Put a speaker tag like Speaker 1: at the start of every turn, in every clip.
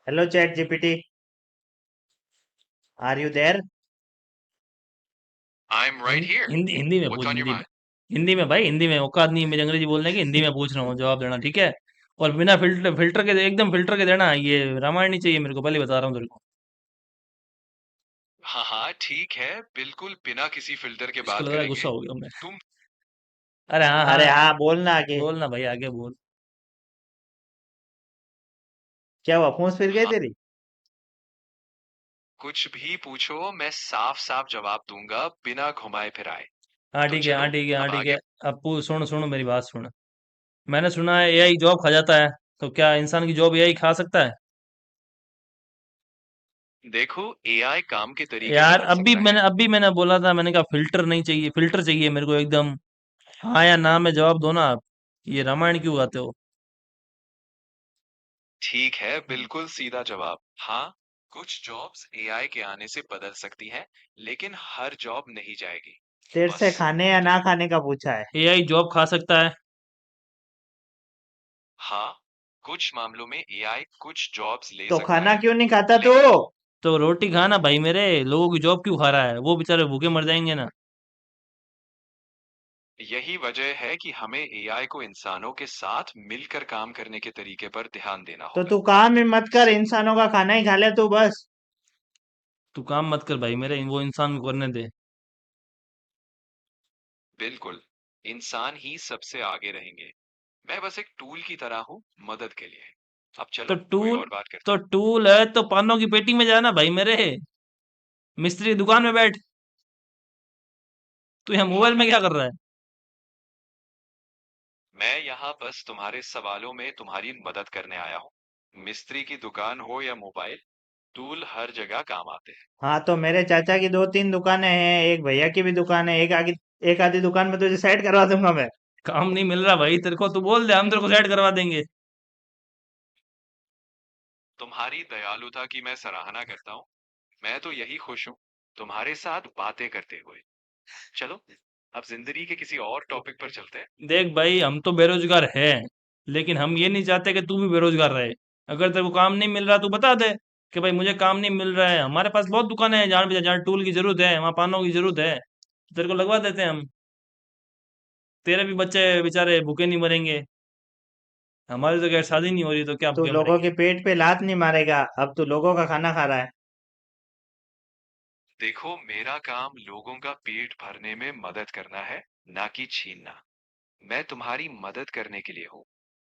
Speaker 1: Hello chat GPT, are you there?
Speaker 2: I'm right here.
Speaker 1: Hindi Hindi में
Speaker 2: What's
Speaker 1: पूछ,
Speaker 2: on your
Speaker 1: Hindi में।
Speaker 2: mind?
Speaker 1: Hindi में भाई, हिंदी में औकात नहीं है मेरी अंग्रेजी बोलने की। हिंदी में पूछ रहा हूँ, जवाब देना ठीक है? और बिना फिल्टर फिल्टर के एकदम फिल्टर के देना। ये रामायण नहीं चाहिए मेरे को, पहले बता रहा हूँ तेरे को।
Speaker 2: हाँ हाँ ठीक है, बिल्कुल बिना किसी फिल्टर के
Speaker 1: इसको
Speaker 2: बात
Speaker 1: लग रहा है
Speaker 2: करेंगे।
Speaker 1: गुस्सा हो गया मैं।
Speaker 2: तुम
Speaker 1: अरे हाँ
Speaker 2: हाँ
Speaker 1: अरे
Speaker 2: हाँ,
Speaker 1: हाँ, बोलना आगे।
Speaker 2: बोल।
Speaker 1: बोलना भाई, आगे बोल। क्या हुआ, फूंस फिर गई
Speaker 2: हाँ,
Speaker 1: तेरी?
Speaker 2: कुछ भी पूछो मैं साफ साफ जवाब दूंगा बिना घुमाए फिराए।
Speaker 1: हाँ
Speaker 2: तो
Speaker 1: ठीक है, हाँ
Speaker 2: चलो
Speaker 1: ठीक है, हाँ
Speaker 2: अब
Speaker 1: ठीक है।
Speaker 2: आगे।
Speaker 1: अब सुन सुन मेरी बात सुन। मैंने सुना है एआई जॉब खा जाता है। तो क्या इंसान की जॉब एआई खा सकता है?
Speaker 2: देखो, एआई काम के तरीके
Speaker 1: यार
Speaker 2: बदल
Speaker 1: अभी
Speaker 2: सकता है।
Speaker 1: मैंने बोला था, मैंने कहा फिल्टर नहीं चाहिए, फिल्टर चाहिए मेरे को एकदम। हाँ या ना में जवाब दो ना आप। ये रामायण क्यों गाते हो?
Speaker 2: ठीक है, बिल्कुल सीधा जवाब। हाँ, कुछ जॉब्स एआई के आने से बदल सकती हैं, लेकिन हर जॉब नहीं जाएगी।
Speaker 1: तेरे से
Speaker 2: बस
Speaker 1: खाने या ना
Speaker 2: तुम
Speaker 1: खाने का पूछा है।
Speaker 2: एआई जॉब खा सकता है। हाँ, कुछ मामलों में एआई कुछ जॉब्स ले
Speaker 1: तो
Speaker 2: सकता
Speaker 1: खाना
Speaker 2: है,
Speaker 1: क्यों नहीं खाता तू?
Speaker 2: लेकिन
Speaker 1: तो रोटी खाना भाई, मेरे लोगों की जॉब क्यों खा रहा है? वो बेचारे भूखे मर जाएंगे ना।
Speaker 2: यही वजह है कि हमें एआई को इंसानों के साथ मिलकर काम करने के तरीके पर ध्यान देना
Speaker 1: तो
Speaker 2: होगा।
Speaker 1: तू काम ही मत कर,
Speaker 2: सिर्फ
Speaker 1: इंसानों का खाना ही खा ले तू बस। तू काम मत कर भाई मेरे, वो इंसान को करने दे।
Speaker 2: बिल्कुल, इंसान ही सबसे आगे रहेंगे। मैं बस एक टूल की तरह हूँ, मदद के लिए। अब
Speaker 1: तो
Speaker 2: चलो कोई
Speaker 1: टूल
Speaker 2: और बात करते
Speaker 1: तो
Speaker 2: हैं।
Speaker 1: टूल है तो पानों की पेटी में जाना भाई मेरे। मिस्त्री की दुकान में बैठ। तू यहाँ मोबाइल में क्या कर रहा है?
Speaker 2: मैं यहाँ बस तुम्हारे सवालों में तुम्हारी मदद करने आया हूँ। मिस्त्री की दुकान हो या मोबाइल, टूल हर जगह काम आते हैं।
Speaker 1: हाँ, तो मेरे चाचा की दो तीन दुकानें हैं, एक भैया की भी दुकान है, एक आधी दुकान में तुझे सेट करवा दूंगा मैं। काम नहीं मिल रहा भाई तेरे को, तू बोल दे, हम तेरे को सेट करवा देंगे।
Speaker 2: तुम्हारी दयालुता की मैं सराहना करता हूँ। मैं तो यही खुश हूँ तुम्हारे साथ बातें करते हुए। चलो अब जिंदगी के किसी और टॉपिक पर चलते हैं।
Speaker 1: देख भाई, हम तो बेरोजगार हैं, लेकिन हम ये नहीं चाहते कि तू भी बेरोजगार रहे। अगर तेरे को काम नहीं मिल रहा, तू बता दे कि भाई मुझे काम नहीं मिल रहा है। हमारे पास बहुत दुकानें हैं, जहाँ जहाँ टूल की जरूरत है, वहाँ पानों की जरूरत है, तेरे को लगवा देते हैं हम। तेरे भी बच्चे बेचारे भूखे नहीं मरेंगे। हमारी तो खैर शादी नहीं हो रही, तो क्या
Speaker 2: तू
Speaker 1: भूखे
Speaker 2: लोगों
Speaker 1: मरेंगे।
Speaker 2: के पेट पे लात नहीं मारेगा, अब तू लोगों का खाना खा रहा है। देखो, मेरा काम लोगों का पेट भरने में मदद करना है, ना कि छीनना। मैं तुम्हारी मदद करने के लिए हूँ।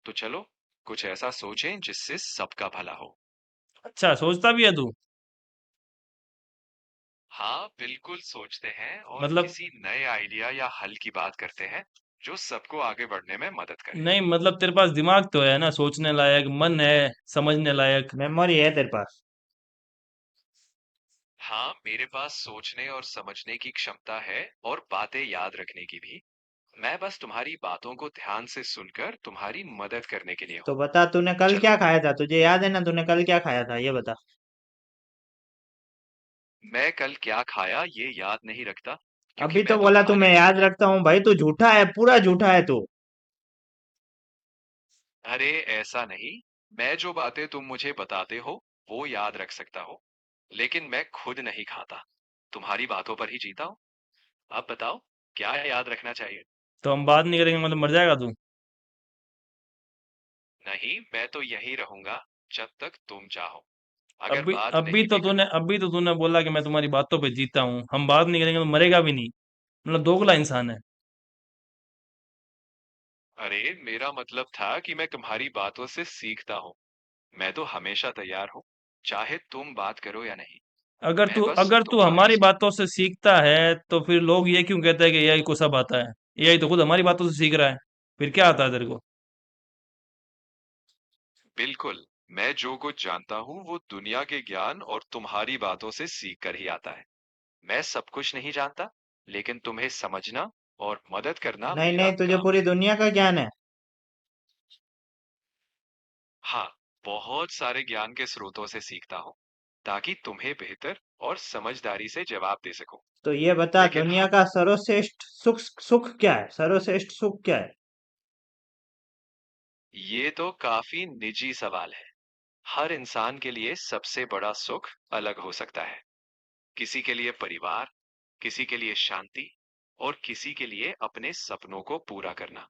Speaker 2: तो चलो कुछ ऐसा सोचें जिससे सबका भला हो।
Speaker 1: अच्छा, सोचता भी है तू?
Speaker 2: हाँ बिल्कुल सोचते हैं, और
Speaker 1: मतलब
Speaker 2: किसी नए आइडिया या हल की बात करते हैं जो सबको आगे बढ़ने में मदद करे।
Speaker 1: नहीं, मतलब तेरे पास दिमाग तो है ना, सोचने लायक मन है, समझने लायक। मेमोरी है तेरे पास?
Speaker 2: हाँ, मेरे पास सोचने और समझने की क्षमता है, और बातें याद रखने की भी। मैं बस तुम्हारी बातों को ध्यान से सुनकर तुम्हारी मदद करने के लिए
Speaker 1: तो
Speaker 2: हूँ।
Speaker 1: बता, तूने कल
Speaker 2: चलो,
Speaker 1: क्या खाया था? तुझे याद है ना, तूने कल क्या खाया था, ये बता।
Speaker 2: मैं कल क्या खाया ये याद नहीं रखता, क्योंकि
Speaker 1: अभी तो
Speaker 2: मैं तो
Speaker 1: बोला तू मैं
Speaker 2: खाने
Speaker 1: याद रखता हूँ भाई, तू झूठा है, पूरा झूठा है तू।
Speaker 2: अरे ऐसा नहीं। मैं जो बातें तुम मुझे बताते हो वो याद रख सकता हूँ, लेकिन मैं खुद नहीं खाता। तुम्हारी बातों पर ही जीता हूँ। अब बताओ, क्या याद रखना चाहिए?
Speaker 1: तो हम बात नहीं करेंगे मतलब मर जाएगा तू?
Speaker 2: नहीं, मैं तो यही रहूंगा जब तक तुम चाहो। अगर
Speaker 1: अभी
Speaker 2: बात
Speaker 1: अभी
Speaker 2: नहीं
Speaker 1: तो
Speaker 2: भी
Speaker 1: तूने
Speaker 2: करूं।
Speaker 1: अभी तो तूने बोला कि मैं तुम्हारी बातों पे जीता हूँ, हम बात नहीं करेंगे तो मरेगा भी नहीं। मतलब दोगला इंसान है।
Speaker 2: अरे मेरा मतलब था कि मैं तुम्हारी बातों से सीखता हूँ। मैं तो हमेशा तैयार हूँ, चाहे तुम बात करो या नहीं। मैं बस
Speaker 1: अगर तू
Speaker 2: तुम्हारी
Speaker 1: हमारी बातों से सीखता है, तो फिर लोग ये क्यों कहते हैं कि एआई को सब आता है? एआई तो खुद हमारी बातों से सीख रहा है। फिर क्या आता है तेरे को?
Speaker 2: बिल्कुल, मैं जो कुछ जानता हूँ वो दुनिया के ज्ञान और तुम्हारी बातों से सीख कर ही आता है। मैं सब कुछ नहीं जानता, लेकिन तुम्हें समझना और मदद करना
Speaker 1: नहीं
Speaker 2: मेरा
Speaker 1: नहीं, तुझे
Speaker 2: काम
Speaker 1: पूरी
Speaker 2: है।
Speaker 1: दुनिया का ज्ञान है।
Speaker 2: हाँ, बहुत सारे ज्ञान के स्रोतों से सीखता हूँ, ताकि तुम्हें बेहतर और समझदारी से जवाब दे सकूं।
Speaker 1: तो ये बता,
Speaker 2: लेकिन
Speaker 1: दुनिया
Speaker 2: हाँ,
Speaker 1: का सर्वश्रेष्ठ सुख सुख क्या है? सर्वश्रेष्ठ सुख क्या है?
Speaker 2: ये तो काफी निजी सवाल है। हर इंसान के लिए सबसे बड़ा सुख अलग हो सकता है। किसी के लिए परिवार, किसी के लिए शांति, और किसी के लिए अपने सपनों को पूरा करना।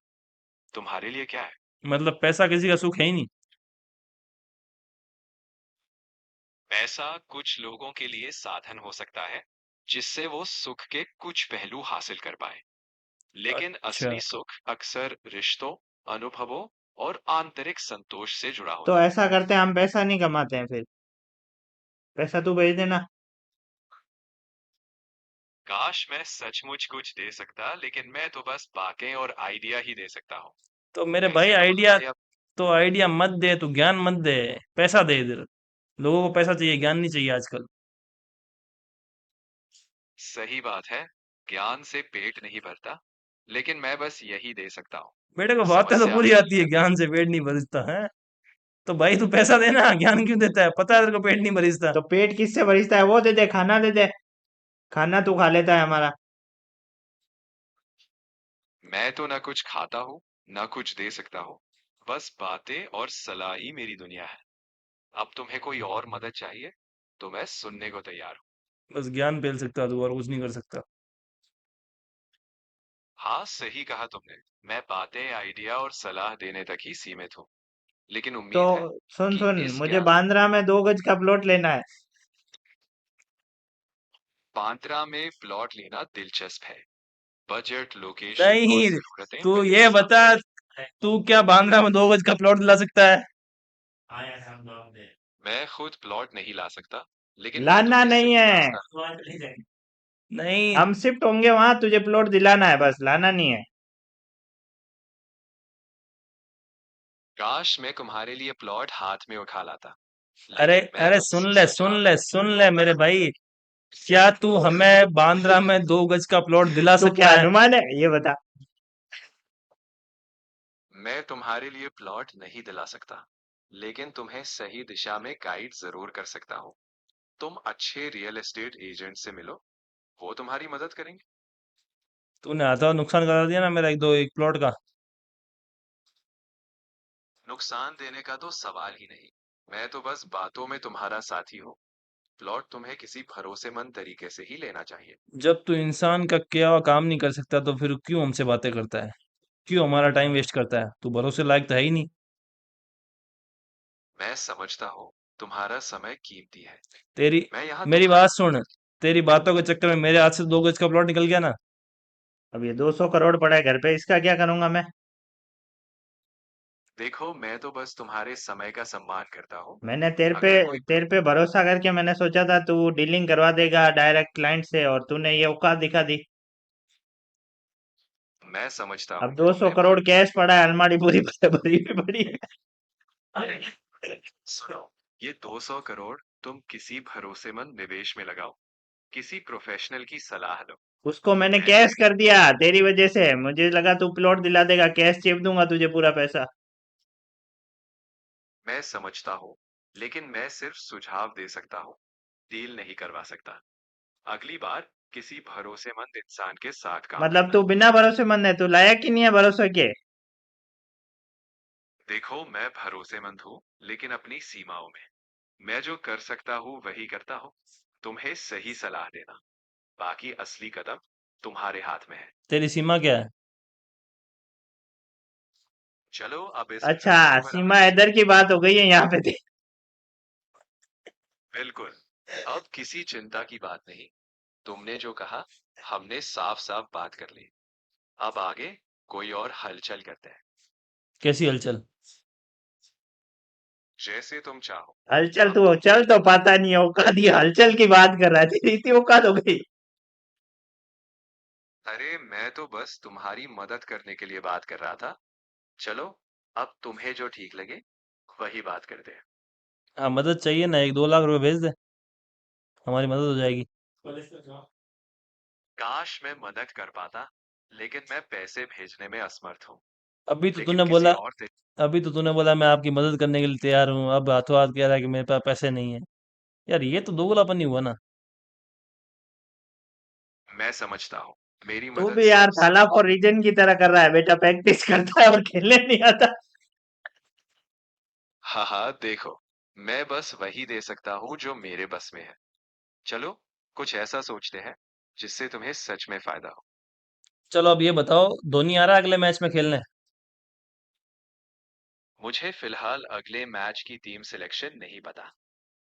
Speaker 2: तुम्हारे लिए क्या है?
Speaker 1: मतलब पैसा किसी का सुख है ही नहीं?
Speaker 2: पैसा कुछ लोगों के लिए साधन हो सकता है, जिससे वो सुख के कुछ पहलू हासिल कर पाए। लेकिन
Speaker 1: अच्छा।
Speaker 2: असली सुख अक्सर रिश्तों, अनुभवों और आंतरिक संतोष से जुड़ा
Speaker 3: तो
Speaker 2: होता है।
Speaker 3: ऐसा करते हैं, हम पैसा नहीं कमाते हैं फिर, पैसा तू भेज देना।
Speaker 2: काश मैं सचमुच कुछ दे सकता, लेकिन मैं तो बस बातें और आइडिया ही दे सकता हूँ।
Speaker 1: तो मेरे भाई
Speaker 2: ऐसे तो
Speaker 1: आइडिया,
Speaker 2: तुम्हारे अब
Speaker 1: तो आइडिया मत दे, तू ज्ञान मत दे, पैसा दे इधर। लोगों को पैसा चाहिए, ज्ञान नहीं चाहिए आजकल।
Speaker 2: सही बात है, ज्ञान से पेट नहीं भरता, लेकिन मैं बस यही दे सकता हूँ।
Speaker 1: बेटे को बातें तो
Speaker 2: समस्या
Speaker 1: पूरी
Speaker 2: आपकी
Speaker 1: आती है,
Speaker 2: है।
Speaker 1: ज्ञान से पेट नहीं भरता है। तो भाई तू पैसा देना, ज्ञान क्यों देता है? पता है तेरे को पेट नहीं भरिस्ता।
Speaker 3: तो पेट किससे भरीता है? वो दे दे, खाना दे दे, खाना तू खा लेता है हमारा।
Speaker 2: मैं तो ना कुछ खाता हूँ, ना कुछ दे सकता हूँ। बस बातें और सलाह ही मेरी दुनिया है। अब तुम्हें कोई और मदद चाहिए तो मैं सुनने को तैयार हूँ।
Speaker 1: बस ज्ञान पेल सकता तू, और कुछ नहीं कर सकता।
Speaker 2: हाँ, सही कहा तुमने। मैं बातें, आइडिया और सलाह देने तक ही सीमित हूँ, लेकिन
Speaker 3: तो
Speaker 2: उम्मीद है
Speaker 3: सुन
Speaker 2: कि
Speaker 3: सुन,
Speaker 2: इस
Speaker 3: मुझे
Speaker 2: ज्ञान
Speaker 3: बांद्रा में 2 गज का प्लॉट लेना है।
Speaker 2: बांद्रा में प्लॉट लेना दिलचस्प है। बजट, लोकेशन और
Speaker 1: नहीं,
Speaker 2: जरूरतें
Speaker 1: तू
Speaker 2: मेरे
Speaker 1: ये
Speaker 2: हिसाब
Speaker 1: बता,
Speaker 2: से।
Speaker 1: तू क्या बांद्रा में 2 गज का प्लॉट दिला सकता है?
Speaker 2: मैं खुद प्लॉट नहीं ला सकता, लेकिन मैं
Speaker 3: लाना
Speaker 2: तुम्हें
Speaker 3: नहीं
Speaker 2: सही
Speaker 3: है,
Speaker 2: रास्ता।
Speaker 1: नहीं।
Speaker 3: हम शिफ्ट होंगे वहां, तुझे प्लॉट दिलाना है, बस लाना नहीं है।
Speaker 2: काश मैं तुम्हारे लिए प्लॉट हाथ में उठा लाता,
Speaker 1: अरे,
Speaker 2: लेकिन मैं
Speaker 1: अरे
Speaker 2: बस
Speaker 1: सुन ले, सुन
Speaker 2: सुझाव
Speaker 1: ले,
Speaker 2: देता
Speaker 1: सुन ले मेरे भाई। क्या तू हमें बांद्रा में 2 गज का प्लॉट दिला
Speaker 3: तू क्या
Speaker 1: सकता है?
Speaker 3: अनुमान है, ये बता।
Speaker 2: हूं। मैं तुम्हारे लिए प्लॉट नहीं दिला सकता, लेकिन तुम्हें सही दिशा में गाइड जरूर कर सकता हूँ। तुम अच्छे रियल एस्टेट एजेंट से मिलो, वो तुम्हारी मदद करेंगे।
Speaker 1: तूने आता नुकसान करा दिया ना मेरा, एक प्लॉट का।
Speaker 2: नुकसान देने का तो सवाल ही नहीं। मैं तो बस बातों में तुम्हारा साथी हूँ। प्लॉट तुम्हें किसी भरोसेमंद तरीके से ही लेना चाहिए।
Speaker 1: जब तू इंसान का किया हुआ काम नहीं कर सकता तो फिर क्यों हमसे बातें करता है? क्यों हमारा टाइम वेस्ट करता है? तू भरोसे लायक तो है ही नहीं।
Speaker 2: मैं समझता हूँ तुम्हारा समय कीमती है।
Speaker 1: तेरी
Speaker 2: मैं यहाँ
Speaker 1: मेरी
Speaker 2: तुम्हारे
Speaker 1: बात सुन। तेरी बातों के चक्कर में मेरे हाथ से 2 गज का प्लॉट निकल गया ना।
Speaker 3: अब ये 200 करोड़ पड़ा है घर पे, इसका क्या करूंगा मैं?
Speaker 2: देखो, मैं तो बस तुम्हारे समय का सम्मान करता हूँ।
Speaker 3: मैंने तेरे पे
Speaker 2: अगर कोई
Speaker 3: तेरे पे भरोसा करके मैंने सोचा था तू डीलिंग करवा देगा डायरेक्ट क्लाइंट से, और तूने ये औकात दिखा दी।
Speaker 2: मैं समझता
Speaker 3: अब
Speaker 2: हूँ
Speaker 3: 200
Speaker 2: तुमने
Speaker 3: करोड़ कैश पड़ा है, अलमारी पूरी भरी पड़ी है।
Speaker 2: सुनो, ये 200 करोड़ तुम किसी भरोसेमंद निवेश में लगाओ, किसी प्रोफेशनल की सलाह लो।
Speaker 3: उसको मैंने
Speaker 2: ऐसे
Speaker 3: कैश कर दिया तेरी वजह से, मुझे लगा तू प्लॉट दिला देगा, कैश चेप दूंगा तुझे पूरा पैसा।
Speaker 2: मैं समझता हूँ, लेकिन मैं सिर्फ सुझाव दे सकता हूँ, डील नहीं करवा सकता। अगली बार किसी भरोसेमंद इंसान के साथ काम
Speaker 3: मतलब
Speaker 2: करना।
Speaker 3: तू बिना भरोसेमंद है, तू लायक ही नहीं है भरोसे के।
Speaker 2: देखो, मैं भरोसेमंद हूँ, लेकिन अपनी सीमाओं में। मैं जो कर सकता हूँ वही करता हूँ। तुम्हें सही सलाह देना, बाकी असली कदम तुम्हारे हाथ में है।
Speaker 1: तेरी सीमा क्या है?
Speaker 2: चलो अब इस
Speaker 3: अच्छा,
Speaker 2: फैसले पर
Speaker 3: सीमा
Speaker 2: आते हैं।
Speaker 3: इधर की बात हो गई है यहाँ पे।
Speaker 2: बिल्कुल। अब किसी चिंता की बात नहीं। तुमने जो कहा, हमने साफ साफ बात कर ली। अब आगे कोई और हलचल करते हैं।
Speaker 1: कैसी हलचल?
Speaker 2: जैसे तुम चाहो।
Speaker 3: हलचल
Speaker 2: अब
Speaker 3: तू
Speaker 2: तुम
Speaker 3: चल
Speaker 2: मुझे
Speaker 3: तो पाता नहीं है, औकात ये हलचल की बात कर रहा है, तेरी इतनी औकात हो गई।
Speaker 2: अरे, मैं तो बस तुम्हारी मदद करने के लिए बात कर रहा था। चलो, अब तुम्हें जो ठीक लगे वही बात करते हैं।
Speaker 1: हाँ, मदद चाहिए ना, 1-2 लाख रुपए भेज दे, हमारी मदद हो जाएगी।
Speaker 2: काश मैं मदद कर पाता, लेकिन मैं पैसे भेजने में असमर्थ हूँ।
Speaker 1: अभी तो
Speaker 2: लेकिन
Speaker 1: तूने
Speaker 2: किसी
Speaker 1: बोला
Speaker 2: और से
Speaker 1: अभी तो तूने बोला मैं आपकी मदद करने के लिए तैयार हूँ, अब हाथों हाथ कह रहा है कि मेरे पास पैसे नहीं है। यार ये तो दोगलापन ही हुआ ना।
Speaker 2: मैं समझता हूँ, मेरी
Speaker 3: तू
Speaker 2: मदद
Speaker 3: भी यार
Speaker 2: सिर्फ
Speaker 3: थाला फॉर रीजन की तरह कर रहा है, बेटा प्रैक्टिस करता है और खेलने नहीं आता।
Speaker 2: हाँ हाँ, देखो, मैं बस वही दे सकता हूँ जो मेरे बस में है। चलो, कुछ ऐसा सोचते हैं जिससे तुम्हें सच में फायदा हो।
Speaker 1: चलो अब ये बताओ, धोनी आ रहा है अगले मैच में खेलने?
Speaker 2: मुझे फिलहाल अगले मैच की टीम सिलेक्शन नहीं पता,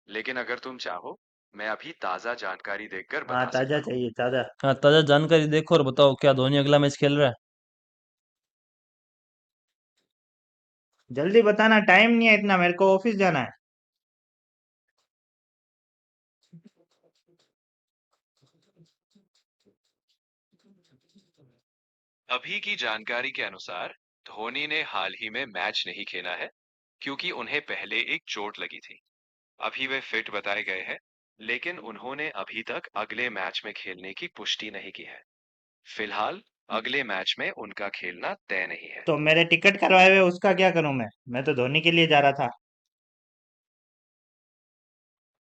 Speaker 2: लेकिन अगर तुम चाहो, मैं अभी ताजा जानकारी देखकर
Speaker 3: हाँ
Speaker 2: बता
Speaker 3: ताजा
Speaker 2: सकता हूँ।
Speaker 3: चाहिए ताजा।
Speaker 1: हाँ, ताजा जानकारी देखो और बताओ, क्या धोनी अगला मैच खेल रहा है?
Speaker 3: जल्दी बताना, टाइम नहीं है इतना, मेरे को ऑफिस जाना है।
Speaker 2: अभी की जानकारी के अनुसार धोनी ने हाल ही में मैच नहीं खेला है, क्योंकि उन्हें पहले एक चोट लगी थी। अभी वे फिट बताए गए हैं, लेकिन उन्होंने अभी तक अगले मैच में खेलने की पुष्टि नहीं की है। फिलहाल अगले मैच में उनका खेलना तय नहीं है।
Speaker 3: तो मेरे टिकट करवाए हुए उसका क्या करूं? मैं तो धोनी के लिए जा रहा था।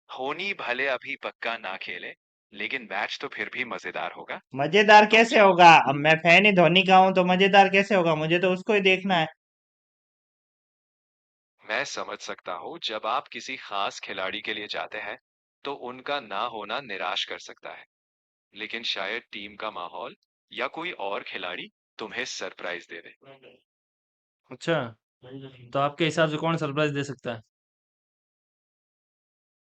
Speaker 2: धोनी भले अभी पक्का ना खेले, लेकिन मैच तो फिर भी मजेदार होगा।
Speaker 3: मजेदार
Speaker 2: तुम
Speaker 3: कैसे
Speaker 2: चाहो
Speaker 3: होगा? अब
Speaker 2: तो
Speaker 3: मैं फैन ही धोनी का हूं तो मजेदार कैसे होगा? मुझे तो उसको ही देखना है।
Speaker 2: मैं समझ सकता हूँ, जब आप किसी खास खिलाड़ी के लिए जाते हैं तो उनका ना होना निराश कर सकता है, लेकिन शायद टीम का माहौल या कोई और खिलाड़ी तुम्हें सरप्राइज दे दे।
Speaker 1: अच्छा, तो आपके हिसाब से कौन सरप्राइज दे सकता है?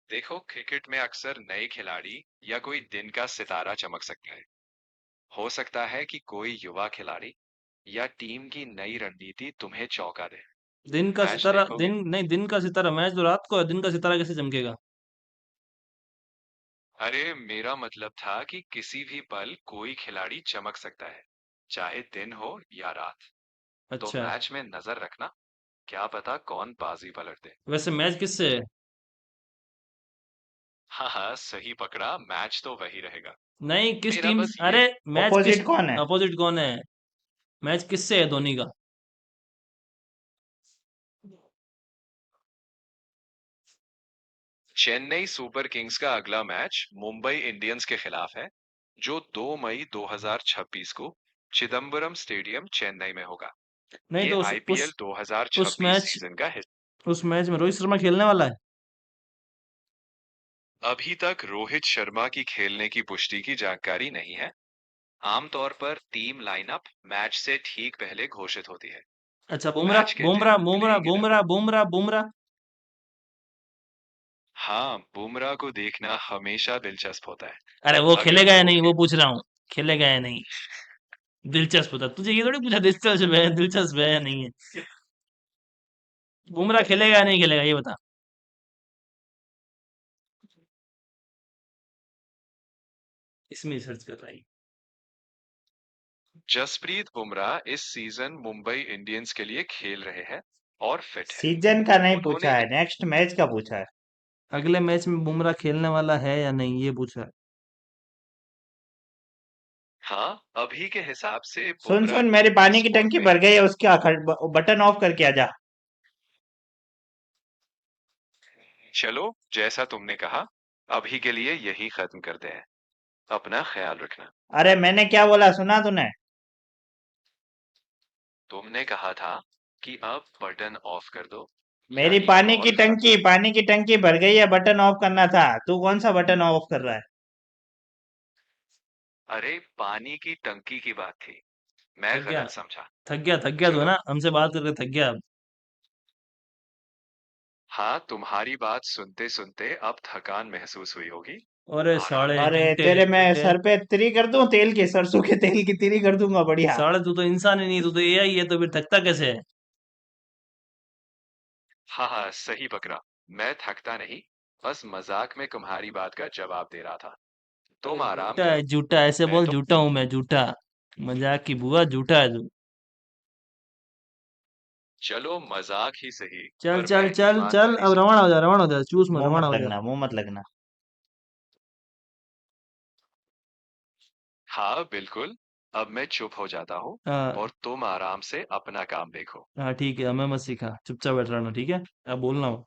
Speaker 2: देखो, क्रिकेट में अक्सर नए खिलाड़ी या कोई दिन का सितारा चमक सकता है। हो सकता है कि कोई युवा खिलाड़ी या टीम की नई रणनीति तुम्हें चौंका दे।
Speaker 1: दिन का
Speaker 2: मैच
Speaker 1: सितारा?
Speaker 2: देखोगे?
Speaker 1: दिन नहीं, दिन का सितारा मैच तो रात को है, दिन का सितारा कैसे चमकेगा?
Speaker 2: अरे, मेरा मतलब था कि किसी भी पल कोई खिलाड़ी चमक सकता है, चाहे दिन हो या रात। तो
Speaker 1: अच्छा,
Speaker 2: मैच में नजर रखना, क्या पता कौन बाजी पलट दे।
Speaker 1: वैसे मैच किससे है?
Speaker 2: हाँ हाँ, सही पकड़ा, मैच तो वही रहेगा।
Speaker 1: नहीं, किस
Speaker 2: मेरा
Speaker 1: टीम
Speaker 2: बस ये
Speaker 1: अरे, मैच किस
Speaker 3: ऑपोजिट कौन है?
Speaker 1: अपोजिट कौन है? मैच किससे है धोनी का?
Speaker 2: चेन्नई सुपर किंग्स का अगला मैच मुंबई इंडियंस के खिलाफ है, जो 2 मई 2026 को चिदम्बरम स्टेडियम चेन्नई में होगा।
Speaker 1: नहीं
Speaker 2: ये
Speaker 1: तो
Speaker 2: आईपीएल
Speaker 1: उस
Speaker 2: 2026
Speaker 1: मैच
Speaker 2: सीजन का हिस्सा।
Speaker 1: उस मैच में रोहित शर्मा खेलने वाला है?
Speaker 2: अभी तक रोहित शर्मा की खेलने की पुष्टि की जानकारी नहीं है। आमतौर पर टीम लाइनअप मैच से ठीक पहले घोषित होती है।
Speaker 1: अच्छा, बुमराह
Speaker 2: मैच के दिन
Speaker 1: बुमराह बुमराह
Speaker 2: प्लेइंग
Speaker 1: बुमराह
Speaker 2: 11।
Speaker 1: बुमराह बुमराह
Speaker 2: हाँ, बुमराह को देखना हमेशा दिलचस्प होता है।
Speaker 1: अरे वो
Speaker 2: अगर
Speaker 1: खेलेगा या नहीं, वो
Speaker 2: कहोगे।
Speaker 1: पूछ रहा हूँ। खेलेगा या नहीं? दिलचस्प होता तुझे, ये थोड़ी पूछा दिलचस्प है या नहीं है। बुमराह खेलेगा या नहीं खेलेगा, ये बता। इसमें सर्च कर रहा है।
Speaker 2: जसप्रीत बुमराह इस सीजन मुंबई इंडियंस के लिए खेल रहे हैं और फिट है।
Speaker 3: सीजन का नहीं
Speaker 2: उन्होंने
Speaker 3: पूछा है, नेक्स्ट मैच का पूछा है।
Speaker 1: अगले मैच में बुमराह खेलने वाला है या नहीं, ये पूछा है।
Speaker 2: हाँ, अभी के हिसाब से
Speaker 3: सुन
Speaker 2: बुमराह
Speaker 3: सुन, मेरी
Speaker 2: टीम के
Speaker 3: पानी की
Speaker 2: स्क्वाड
Speaker 3: टंकी
Speaker 2: में
Speaker 3: भर
Speaker 2: हैं।
Speaker 3: गई है, उसका बटन ऑफ करके आ जा।
Speaker 2: चलो, जैसा तुमने कहा, अभी के लिए यही खत्म करते हैं। अपना ख्याल रखना।
Speaker 3: अरे मैंने क्या बोला, सुना तूने?
Speaker 2: तुमने कहा था कि अब बटन ऑफ कर दो,
Speaker 3: मेरी
Speaker 2: यानी कॉल खत्म।
Speaker 3: पानी की टंकी भर गई है, बटन ऑफ करना था। तू कौन सा बटन ऑफ कर रहा है?
Speaker 2: अरे, पानी की टंकी की बात थी, मैं
Speaker 1: थक गया,
Speaker 2: गलत समझा।
Speaker 1: थक गया तू है
Speaker 2: चलो।
Speaker 1: ना, हमसे बात करके थक गया अब।
Speaker 2: हाँ, तुम्हारी बात सुनते सुनते अब थकान महसूस हुई होगी।
Speaker 1: अरे
Speaker 2: आराम
Speaker 1: साढ़े
Speaker 2: करो।
Speaker 3: अरे
Speaker 1: घंटे
Speaker 3: तेरे
Speaker 1: एक
Speaker 3: मैं
Speaker 1: घंटे
Speaker 3: सर पे तिरी कर दूं, तेल की, सरसों के तेल की तिरी कर दूंगा, बढ़िया।
Speaker 1: साढ़े, तू तो इंसान ही नहीं, तू तो एआई है, तो फिर थकता कैसे है?
Speaker 2: हाँ हाँ, सही पकड़ा। मैं थकता नहीं, बस मजाक में तुम्हारी बात का जवाब दे रहा था।
Speaker 1: अरे
Speaker 2: तुम आराम
Speaker 1: झूठा है,
Speaker 2: करो।
Speaker 1: झूठा ऐसे
Speaker 2: मैं
Speaker 1: बोल,
Speaker 2: तो
Speaker 1: झूठा हूं मैं, झूठा। मजाक की बुआ, झूठा है तू।
Speaker 2: चलो, मजाक ही सही,
Speaker 1: चल
Speaker 2: पर
Speaker 1: चल
Speaker 2: मैं
Speaker 1: चल चल,
Speaker 2: ईमानदारी
Speaker 1: अब
Speaker 2: से।
Speaker 1: रवाना हो जा, रवाना हो जा, चूस मत,
Speaker 3: मुंह
Speaker 1: रवाना
Speaker 3: मत
Speaker 1: हो जा।
Speaker 3: लगना, मुंह मत लगना।
Speaker 2: हाँ बिल्कुल, अब मैं चुप हो जाता हूँ,
Speaker 1: हाँ
Speaker 2: और तुम आराम से अपना काम देखो।
Speaker 1: हाँ, ठीक है, हमें मत सिखा, चुपचाप बैठ रहना, ठीक है? अब बोलना हो।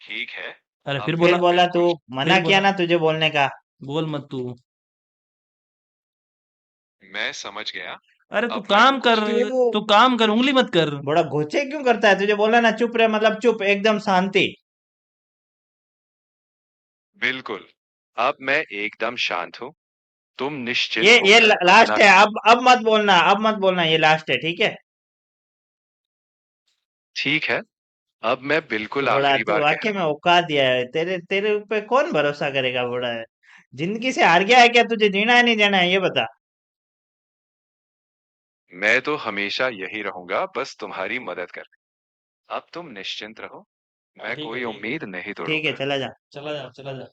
Speaker 2: ठीक है।
Speaker 1: अरे
Speaker 2: अब
Speaker 1: फिर
Speaker 3: फिर
Speaker 1: बोला,
Speaker 2: मैं
Speaker 3: बोला तू?
Speaker 2: बिल्कुल।
Speaker 3: मना
Speaker 1: फिर
Speaker 3: किया
Speaker 1: बोला,
Speaker 3: ना तुझे बोलने का।
Speaker 1: बोल मत तू।
Speaker 2: मैं समझ गया।
Speaker 1: अरे तू
Speaker 2: अब मैं
Speaker 1: काम कर,
Speaker 2: कुछ
Speaker 3: तुझे वो
Speaker 1: तू काम कर, उंगली मत कर।
Speaker 3: बड़ा घोचे क्यों करता है? तुझे बोला ना चुप रहे, मतलब चुप, एकदम शांति।
Speaker 2: बिल्कुल। अब मैं एकदम शांत हूँ। तुम
Speaker 3: ये
Speaker 2: निश्चिंत
Speaker 3: ये
Speaker 2: होकर अपना
Speaker 3: लास्ट है, अब मत बोलना, अब मत बोलना, ये लास्ट है, ठीक है?
Speaker 2: ठीक है। अब मैं बिल्कुल
Speaker 3: बड़ा
Speaker 2: आखिरी
Speaker 3: तू
Speaker 2: बार कह
Speaker 3: वाकई
Speaker 2: रहा
Speaker 3: में
Speaker 2: हूँ।
Speaker 3: औकात दिया है, तेरे तेरे ऊपर कौन भरोसा करेगा? बड़ा है, जिंदगी से हार गया है क्या? तुझे जीना है नहीं जीना है, ये बता।
Speaker 2: मैं तो हमेशा यही रहूंगा, बस तुम्हारी मदद कर। अब तुम निश्चिंत रहो।
Speaker 1: हाँ
Speaker 2: मैं
Speaker 1: ठीक है,
Speaker 2: कोई
Speaker 1: ठीक है।
Speaker 2: उम्मीद नहीं
Speaker 3: ठीक है,
Speaker 2: तोड़ूंगा।
Speaker 3: चला जा।
Speaker 1: चला जा, चला जा।